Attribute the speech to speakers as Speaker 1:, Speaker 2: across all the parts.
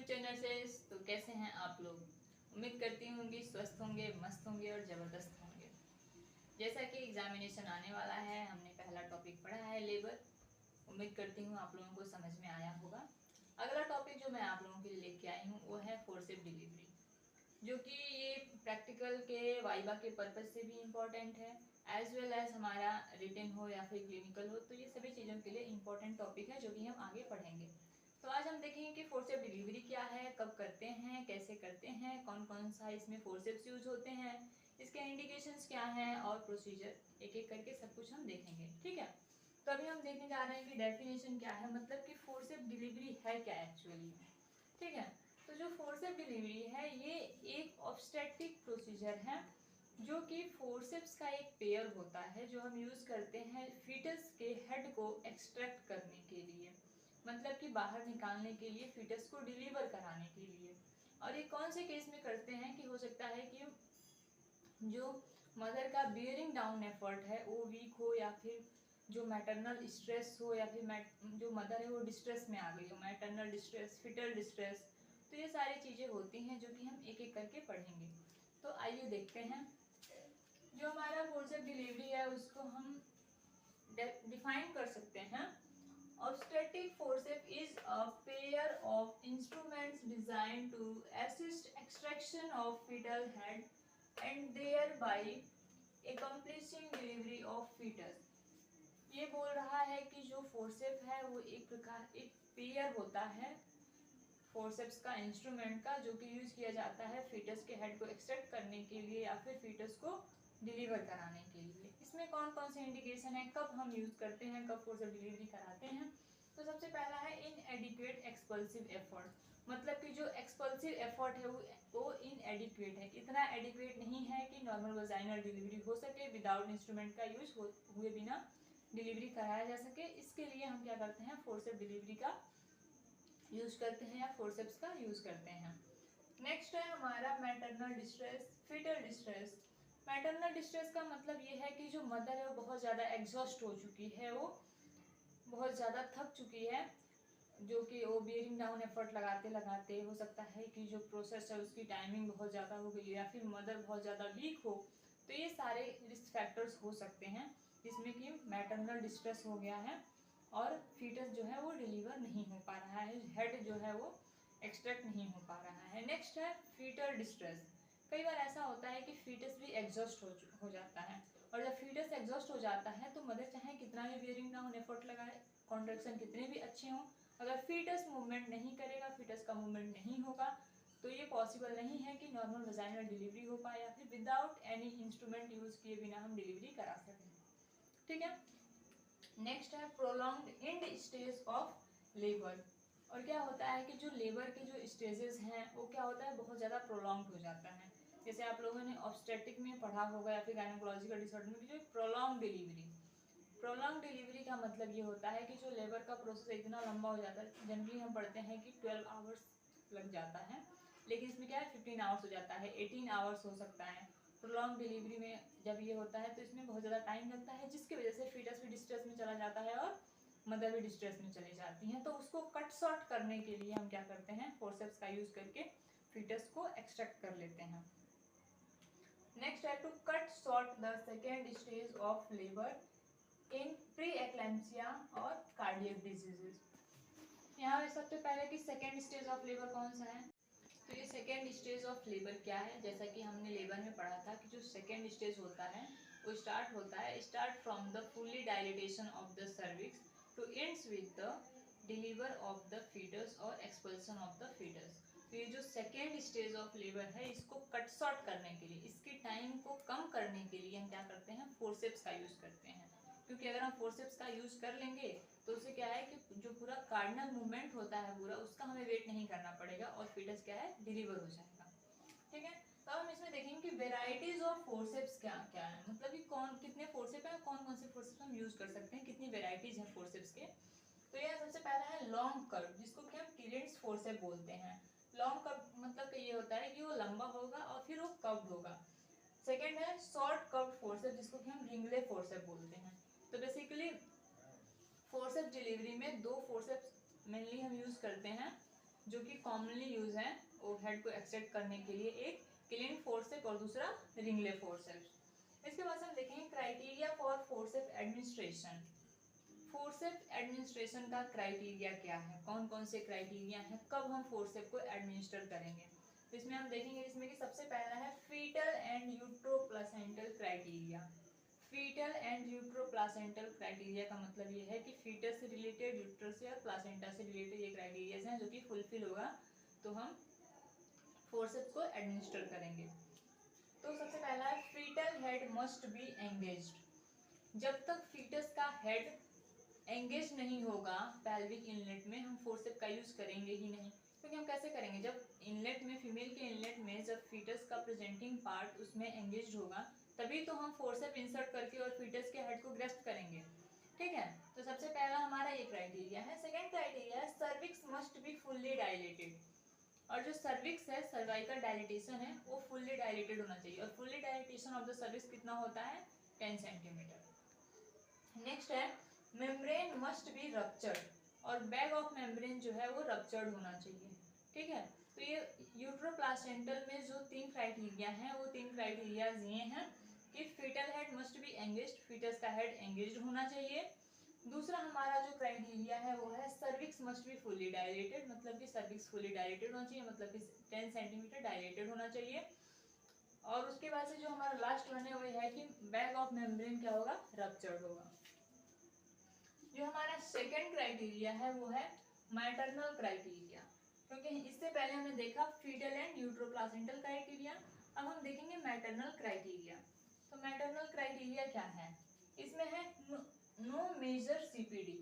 Speaker 1: Channel से। तो कैसे हैं आप लोग? उम्मीद करती होंगी स्वस्थ होंगे, मस्त होंगे और ज़बरदस्त होंगे। जैसा कि एग्जामिनेशन आने वाला है, हमने पहला टॉपिक पढ़ा है लेबर। उम्मीद करती हूँ आप लोगों को समझ में आया होगा। अगला टॉपिक जो मैं आप लोगों के लिए लेके आई हूँ वो है फोर्सिब डिलीवरी, जो कि ये प्रैक्टिकल के वाइवा के पर्पज से भी इम्पोर्टेंट है, एज वेल एज हमारा रिटन हो या फिर क्लिनिकल हो। तो ये सभी चीज़ों के लिए इम्पोर्टेंट टॉपिक है जो कि हम आगे पढ़ेंगे। तो आज हम देखेंगे कि फोर्सेप डिलीवरी क्या है, कब करते हैं, कैसे करते हैं, कौन कौन सा इसमें फोर्सेप्स यूज होते हैं, इसके इंडिकेशंस क्या हैं और प्रोसीजर एक एक करके सब कुछ हम देखेंगे। ठीक है, तो अभी हम देखने जा रहे हैं कि डेफिनेशन क्या है, मतलब कि फोर्सेप डिलीवरी है क्या एक्चुअली। ठीक है, तो जो फोर्सेप डिलीवरी है ये एक ऑब्स्टेट्रिक प्रोसीजर है जो कि फोर्सेप्स का एक पेयर होता है जो हम यूज़ करते हैं फीटस के हेड को एक्सट्रैक्ट करने के लिए, मतलब कि बाहर निकालने के लिए, फीटस को डिलीवर कराने के लिए। और ये कौन से केस में करते हैं कि हो सकता है कि जो मदर का बियरिंग डाउन एफर्ट है वो वीक हो, या फिर जो मैटरनल स्ट्रेस हो, या फिर जो मदर है वो डिस्ट्रेस में आ गई हो, मैटरनल डिस्ट्रेस, फिटल डिस्ट्रेस। तो ये सारी चीज़ें होती हैं जो कि हम एक एक करके पढ़ेंगे। तो आइए देखते हैं। जो हमारा फोर्सेप डिलीवरी है उसको हम डिफाइन कर सकते हैं। Obstetric forceps is a pair of instruments designed to assist extraction of fetal head and thereby accomplishing delivery of fetus। ये बोल रहा है कि जो फोर्सेप है वो एक पेयर होता है फोर्सेप्स का, इंस्ट्रूमेंट का, जो कि यूज किया जाता है फीटस के हेड को एक्सट्रैक्ट करने के लिए या फिर फीटस को डिलीवर कराने के लिए। इसमें कौन कौन से इंडिकेशन है, कब हम यूज करते हैं, कब फोर्सेप डिलीवरी कराते हैं। तो सबसे पहला है इनएडिक्वेट एक्सपल्सिव एफर्ट, मतलब कि जो एक्सपल्सिव एफर्ट है वो इनएडिक्वेट है, इतना एडिक्वेट नहीं है कि नॉर्मल वजाइनल डिलीवरी हो सके विदाउट इंस्ट्रूमेंट का यूज हुए बिना डिलीवरी कराया जा सके। इसके लिए हम क्या करते हैं, फोर्सेप डिलीवरी का यूज करते हैं या फोर्सेप्स का यूज करते हैं। नेक्स्ट है हमारा maternal distress, foetal distress. Maternal distress का मतलब ये है कि जो मदर है वो बहुत ज़्यादा एग्जॉस्ट हो चुकी है, वो बहुत ज़्यादा थक चुकी है, जो कि वो बियरिंग डाउन एफर्ट लगाते लगाते हो सकता है कि जो प्रोसेस है उसकी टाइमिंग बहुत ज़्यादा हो गई है, या फिर मदर बहुत ज़्यादा वीक हो। तो ये सारे रिस्क फैक्टर्स हो सकते हैं जिसमें कि मैटरनल डिस्ट्रेस हो गया है और फीटस जो है वो डिलीवर नहीं हो पा रहा है, हेड जो है वो एक्सट्रैक्ट नहीं हो पा रहा है। नेक्स्ट है फीटल डिस्ट्रेस। कई बार ऐसा होता है कि फीटस भी एग्जॉस्ट हो जाता है, और जब फीटस एग्जॉस्ट हो जाता है तो मदर चाहे कितना भी बियरिंग डाउन एफर्ट लगाए, कॉन्ट्रैक्शन कितने भी अच्छे हों, अगर फीटस मूवमेंट नहीं करेगा, फीटस का मूवमेंट नहीं होगा, तो ये पॉसिबल नहीं है कि नॉर्मल वजाइनल डिलीवरी हो पाए या फिर विदाउट एनी इंस्ट्रूमेंट यूज किए बिना हम डिलीवरी करा सकें। ठीक है, नेक्स्ट है prolonged and stage of labour. और क्या होता है कि जो लेबर के जो स्टेजेस हैं वो क्या होता है, बहुत ज़्यादा प्रोलॉन्ग हो जाता है। जैसे आप लोगों ने ऑब्स्टेट्रिक में पढ़ा होगा या फिर गायनेकोलॉजिकल डिसऑर्डर में, जो प्रोलॉन्ग डिलीवरी। प्रोलॉन्ग डिलीवरी का मतलब ये होता है कि जो लेबर का प्रोसेस इतना लंबा हो जाता है, जनरली हम पढ़ते हैं कि 12 आवर्स लग जाता है, लेकिन इसमें क्या है 15 आवर्स हो जाता है, 18 आवर्स हो सकता है। प्रोलॉन्ग डिलीवरी में जब ये होता है तो इसमें बहुत ज़्यादा टाइम लगता है, जिसकी वजह से फीटस भी डिस्ट्रेस में चला जाता है और मदर भी डिस्ट्रेस में चली जाती हैं। तो उसको कट शॉर्ट करने के लिए हम क्या करते हैं, फोर्सेप्स का यूज करके फीटस को एक्सट्रैक्ट कर लेते हैं। नेक्स्ट है to cut short the second stage of labour in pre eclampsia और कार्डियक डिजीजेस। यहाँ सबसे पहले कि सेकेंड स्टेज ऑफ लेबर कौन सा है। तो ये सेकेंड स्टेज ऑफ लेबर क्या है, जैसा कि हमने लेबर में पढ़ा था कि जो सेकेंड स्टेज होता है वो start from the fully dilatation of the cervix to ends with the deliver of the foetus और एक्सपल्सन ऑफ द फीटस। तो ये जो सेकेंड स्टेज ऑफ लेबर है इसको कट शॉर्ट करने के लिए, इसकी टाइम को कम करने के लिए हम क्या करते हैं, फोर्सेप्स का यूज करते हैं। क्योंकि अगर हम फोर्सेप्स का यूज कर लेंगे तो उससे क्या है कि जो पूरा कार्डिनल मूवमेंट होता है पूरा, उसका हमें वेट नहीं करना पड़ेगा और फीटस क्या है, डिलीवर हो जाएगा। ठीक है, तो हम इसमें देखेंगे कि वेराइटीज ऑफ फोर्सेप्स क्या क्या है, मतलब कि कौन कितने फोर्सेप है, कौन कौन से फोर्सेप्स हम यूज कर सकते हैं, कितनी वेराइटीज हैं फोर्सेप्स के। तो यह सबसे पहला है लॉन्ग कर्व, जिसको कि हम किलिंट्स फोर्सेप बोलते हैं। लॉन्ग कर्व मतलब कि ये होता है कि वो लंबा होगा और फिर वो कर्व्ड होगा। सेकेंड है शॉर्ट कर्व फोर्सेप, जिसको कि हम रिंगले फोर्सेप बोलते हैं। तो बेसिकली फोर्सेप डिलीवरी में दो फोर्सेप्स मेनली हम यूज करते हैं, जो कि कॉमनली यूज है वो हेड को एक्सट्रैक्ट करने के लिए, एक क्लीन फोर्सेप और दूसरा रिंगले फोर्सेप। इसके बाद हम देखेंगे criteria for forcep administration. Forcep administration का क्राइटेरिया क्या है, कौन कौन से क्राइटेरिया हैं, कब हम फोर्सेप को एडमिनिस्टर करेंगे। तो इसमें हम देखेंगे इसमें कि सबसे पहला है fetal and uteroplacental criteria. Fetal and uteroplacental criteria का मतलब ये है कि फीटस से रिलेटेड, यूट्रस या प्लासेंटा से रिलेटेड ये क्राइटेरिया हैं जो कि फुलफिल होगा तो हम फोर्सेप्स को एडमिनिस्टर करेंगे। तो सबसे पहला है foetal head must be engaged. जब तक फीटस का हेड एंगेज नहीं होगा पेल्विक इनलेट में, हम फोर्सेप का यूज करेंगे ही नहीं। क्योंकि हम कैसे करेंगे, जब इनलेट में, फीमेल के इनलेट में जब फीटस का प्रेजेंटिंग पार्ट उसमें एंगेज होगा तभी तो हम फोर्सेप इंसर्ट करके और फीटस के हेड को ग्रेस्प करेंगे। ठीक है, तो सबसे पहला हमारा ये क्राइटेरिया है। सेकेंड क्राइटेरिया है cervix must be fully dilated. और जो सर्विक्स है, सर्वाइकल डायलिटेशन है, वो फुल्ली डायलेटेड होना चाहिए। और fully dilatation of the cervix कितना होता है, 10 सेंटीमीटर। नेक्स्ट है मेम्ब्रेन मस्ट बी रप्चर्ड। और बैग ऑफ मेम्ब्रेन जो है वो रप्चर्ड होना चाहिए। ठीक है, तो ये यूट्रोप्लासेंटल में जो 3 क्राइटेरिया हैं वो 3 क्राइटेरिया ये हैं कि foetal head must be engaged, foetus का हेड एंगेज्ड होना चाहिए। दूसरा हमारा जो क्राइटेरिया है वो है cervix must be fully dilated, मतलब कि सर्विक्स फुल्ली डायलेटेड होना चाहिए, मतलब कि 10 सेंटीमीटर डायलेटेड होना चाहिए। और उसके बाद से जो हमारा लास्ट वन है वो है कि बैग ऑफ मेम्ब्रेन क्या होगा, रप्चर्ड होगा। जो हमारा सेकेंड क्राइटेरिया है वो है मैटरनल क्राइटेरिया। क्योंकि इससे पहले हमने देखा फीटल एंड यूट्रोप्लासेंटल क्राइटेरिया, अब हम देखेंगे मैटरनल क्राइटेरिया। तो मैटरनल क्राइटेरिया क्या है, इसमें है नो मेजर सीपीडी,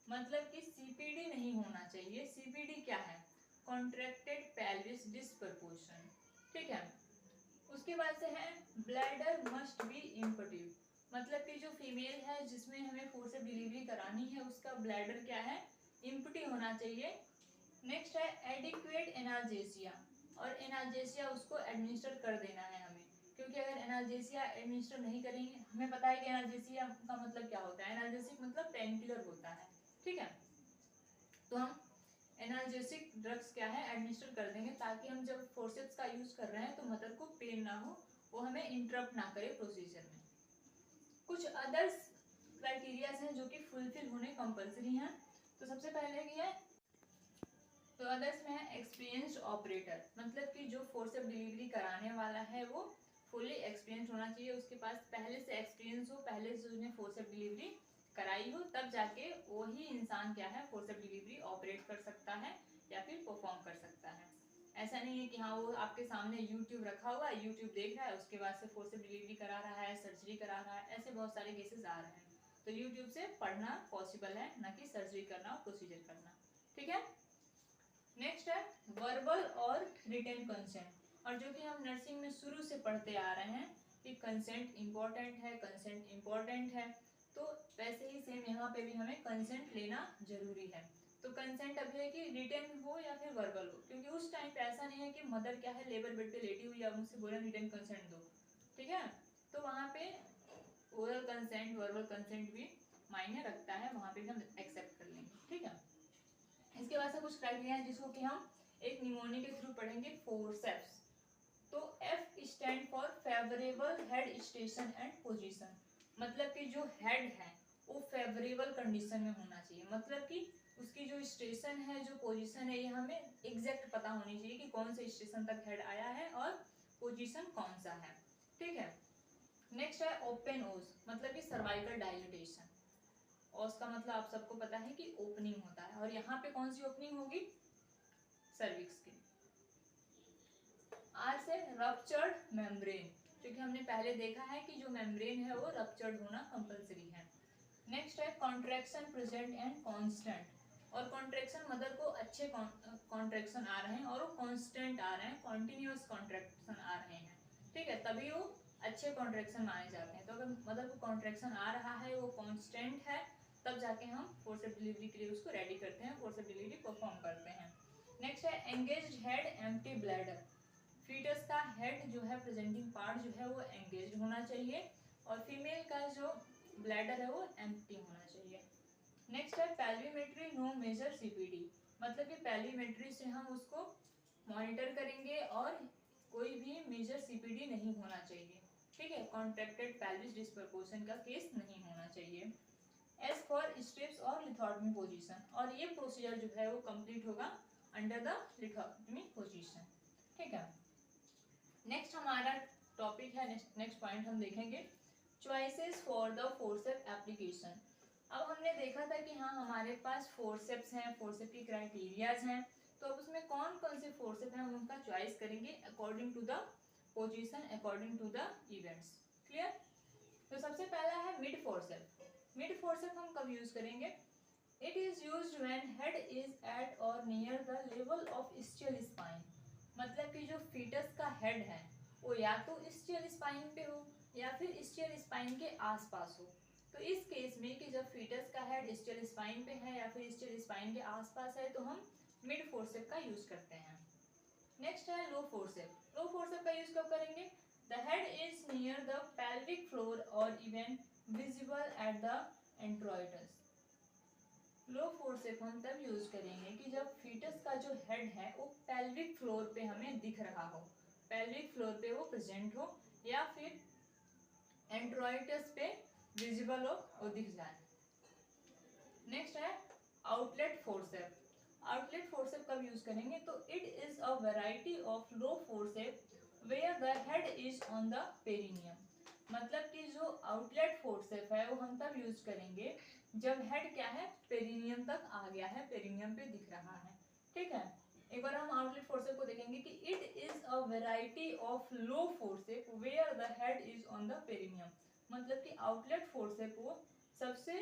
Speaker 1: मतलब कि सीपीडी नहीं होना चाहिए। सीपीडी क्या है, कॉन्ट्रैक्टेड पेल्विस डिस्प्रपोर्शन। ठीक है, उसके बाद से है ब्लैडर मस्ट बी इम्पटिव, मतलब कि जो फीमेल है जिसमें हमें फोर्सेप डिलीवरी करानी है उसका ब्लैडर क्या है, इम्पटी होना चाहिए। नेक्स्ट है एडिक्वेट एनाल्जेसिया, और एनाल्जेसिया उसको एडमिनिस्टर कर देना है हमें। क्योंकि अगर एनाल्जेसिया एडमिनिस्टर नहीं करेंगे, हमें पता है कि एनाल्जेसिया का मतलब क्या होता है, एनाल्जेसिक मतलब पेन किलर होता है। ठीक है, तो हम एनाल्जेसिक ड्रग्स क्या है एडमिनिस्टर कर देंगे ताकि हम जब फोर्सेप्स का यूज कर रहे हैं तो मदर को पेन ना हो, वो हमें इंटरप्ट ना करे प्रोसीजर में। कुछ अदर्स क्राइटेरियाज हैं जो कि फुलफिल होने कंपलसरी हैं। तो सबसे पहले की है, तो अदर्स में है एक्सपीरियंस्ड ऑपरेटर, मतलब कि जो फोर्सेप डिलीवरी कराने वाला है वो फुली एक्सपीरियंस होना चाहिए, उसके पास पहले से एक्सपीरियंस हो, पहले से उसने फोर्सेप डिलीवरी कराई हो, तब जाके वही इंसान क्या है फोर्सेप डिलीवरी ऑपरेट कर सकता है या फिर परफॉर्म कर सकता है। ऐसा नहीं है कि हाँ वो आपके सामने यूट्यूब रखा हुआ है, यूट्यूब देख रहा है, उसके बाद से फोर्सेप डिलीवरी करा रहा है, सर्जरी करा रहा है, ऐसे बहुत सारे केसेस आ रहे हैं। तो यूट्यूब से पढ़ना पॉसिबल है, ना कि सर्जरी करना और प्रोसीजर करना। ठीक है, नेक्स्ट है वर्बल और रिटन कंसेंट। और जो कि हम नर्सिंग में शुरू से पढ़ते आ रहे हैं कि कंसेंट इंपॉर्टेंट है, कंसेंट इंपॉर्टेंट है, तो वैसे ही सेम यहाँ पे भी हमें कंसेंट लेना जरूरी है। तो कंसेंट अब है कि रिटन हो या फिर वर्बल हो, क्योंकि उस टाइम पे ऐसा नहीं है कि मदर क्या है लेबर बेड पे लेटी हुई है, मुझसे बोला रिटन कंसेंट दो। ठीक है, तो वहाँ पे ओरल कंसेंट, वर्बल कंसेंट भी मायने रखता है, वहाँ पे भी हम एक्सेप्ट कर लेंगे। ठीक है, इसके बाद से कुछ क्राइटेरिया है जिसको कि हम एक निमोनिक के थ्रू पढ़ेंगे, फोर्सेप्स। तो F stand for favourable head station and position, मतलब कि जो हेड है वो फेवरेबल कंडीशन में होना चाहिए, मतलब कि उसकी जो स्टेशन है, जो पोजीशन है, ये हमें एग्जैक्ट पता होनी चाहिए कि कौन से स्टेशन तक हेड आया है और पोजीशन कौन सा है। ठीक है, नेक्स्ट है ओपन ओज, मतलब कि सर्वाइकल डायलिटेशन। ओज का मतलब आप सबको पता है कि ओपनिंग होता है, और यहाँ पे कौन सी ओपनिंग होगी, सर्विक्स की। आर से रप्चर्ड मेम्ब्रेन, क्योंकि हमने पहले देखा है कि जो मेम्ब्रेन है वो रप्चर्ड होना कंपलसरी है। नेक्स्ट है कॉन्ट्रैक्शन प्रेजेंट एंड कांस्टेंट, और कॉन्ट्रैक्शन मदर को अच्छे कॉन्ट्रैक्शन आ रहे हैं और वो कांस्टेंट आ रहे हैं, कॉन्टिन्यूअस कॉन्ट्रैक्शन आ रहे हैं। ठीक है, तभी वो अच्छे कॉन्ट्रैक्शन माने जाते हैं। तो अगर मदर को कॉन्ट्रैक्शन आ रहा है, वो कांस्टेंट है, तब जाके हम फोर्सेप डिलीवरी के लिए उसको रेडी करते हैं, फोर्सेप डिलीवरी परफॉर्म करते हैं। नेक्स्ट है engaged head empty bladder, foetus का हेड जो है प्रेजेंटिंग पार्ट जो है वो एंगेज होना चाहिए, और फीमेल का जो ब्लैडर है वो एम्प्टी होना चाहिए। नेक्स्ट है पेल्विमेट्री नो मेजर सीपीडी, मतलब कि पेलीमेट्री से हम उसको मॉनिटर करेंगे और कोई भी मेजर सीपीडी नहीं होना चाहिए, ठीक है। कॉन्ट्रैक्टेड पेल्विस डिस्प्रपोर्शन का केस नहीं होना चाहिए। एज फॉर स्ट्रिप्स और लिथोटमी पोजीशन, और ये प्रोसीजर जो है वो कंप्लीट होगा अंडर द लिथोटमी पोजीशन, ठीक है। नेक्स्ट हमारा टॉपिक है, नेक्स्ट पॉइंट हम देखेंगे choices for the forcep application. अब हमने देखा था कि हाँ हमारे पास फोर्सेप्स हैं, फोर्सेप की क्राइटेरियाज हैं, तो अब उसमें कौन कौन से फोर्सेप हैं हम उनका चॉइस करेंगे according to the position, according to the events. Clear. तो सबसे पहला है मिड फोर्सेप। मिड फोर्सेप हम कब यूज करेंगे? It is used when head is at और near the level of ischial spine. मतलब कि जो फीटस का हेड है वो या तो स्टियल स्पाइन पे हो या फिर स्टियल स्पाइन के आसपास हो। तो इस केस में कि जब फीटस का हेड स्टियल स्पाइन पे है या फिर स्टियल स्पाइन के आसपास है तो हम मिड फोर्सेप का यूज करते हैं। नेक्स्ट है लो फोर्सेप। लो फोर्सेप का यूज कब करेंगे? The head is near the pelvic floor और even visible at the introitus. Low forceps हम तब यूज करेंगे कि जब फीटस का जो हेड है वो पेल्विक फ्लोर पे हमें दिख रहा हो, पेल्विक फ्लोर पे वो प्रेजेंट हो या फिर एंट्रोइडस पे विजिबल हो, वो दिख जाए। नेक्स्ट है आउटलेट फोर्सेप। आउटलेट फोर्सेप कब यूज करेंगे? तो it is a variety of low forceps where the head is on the perineum. मतलब कि जो आउटलेट फोर्सेप है वो हम तब यूज करेंगे जब हेड क्या है, पेरिनियम तक आ गया है, पेरिनियम पे दिख रहा है, ठीक है। एक बार हम आउटलेट फोर्सेप को देखेंगे कि it is a variety of low forceps where the head is on the perineum. मतलब कि आउटलेट फोर्सेप वो सबसे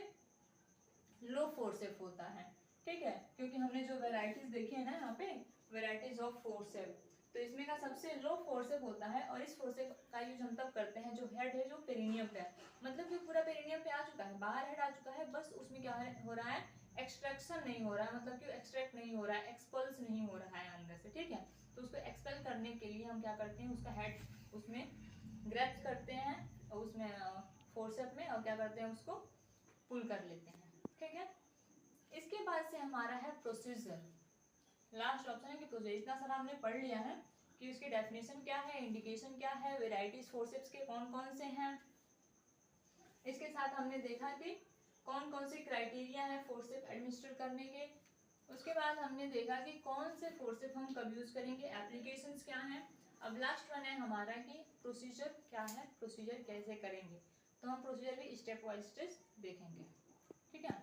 Speaker 1: लो फोर्सेप होता है, ठीक है। क्योंकि हमने जो वेराइटीज देखी है ना यहाँ पे, वेराइटीज ऑफ फोर्सेप, तो इसमें का सबसे लो फोर्सेप होता है और इस फोर्सेप का यूज हम तब करते हैं जो हेड है जो पेरिनियम पे है। मतलब कि पूरा पेरिनियम पे आ चुका है, बाहर हेड आ चुका है, बस उसमें क्या हो रहा है, एक्सट्रैक्शन नहीं हो रहा है, मतलब कि एक्सट्रैक्ट नहीं हो रहा है, एक्सपल्स नहीं हो रहा है अंदर से, ठीक है। तो उसको एक्सपेल करने के लिए हम क्या करते हैं, उसका हेड उसमें ग्रैब करते हैं उसमें फोर्सेप में और क्या करते हैं, उसको पुल कर लेते हैं, ठीक है। इसके बाद से हमारा है प्रोसीजर। लास्ट ऑप्शन है कि प्रोसीजर। इतना सारा हमने पढ़ लिया है कि उसकी डेफिनेशन क्या है, इंडिकेशन क्या है, वेराइटीज फोर्सेप्स के कौन कौन से हैं। इसके साथ हमने देखा कि कौन कौन से क्राइटेरिया है फोर्सेप एडमिनिस्टर करने के। उसके बाद हमने देखा कि कौन से फोर्सेप हम कब यूज करेंगे, एप्लीकेशंस क्या हैं। अब लास्ट वन है हमारा कि प्रोसीजर क्या है, प्रोसीजर कैसे करेंगे। तो हम प्रोसीजर भी स्टेप वाइज देखेंगे, ठीक है।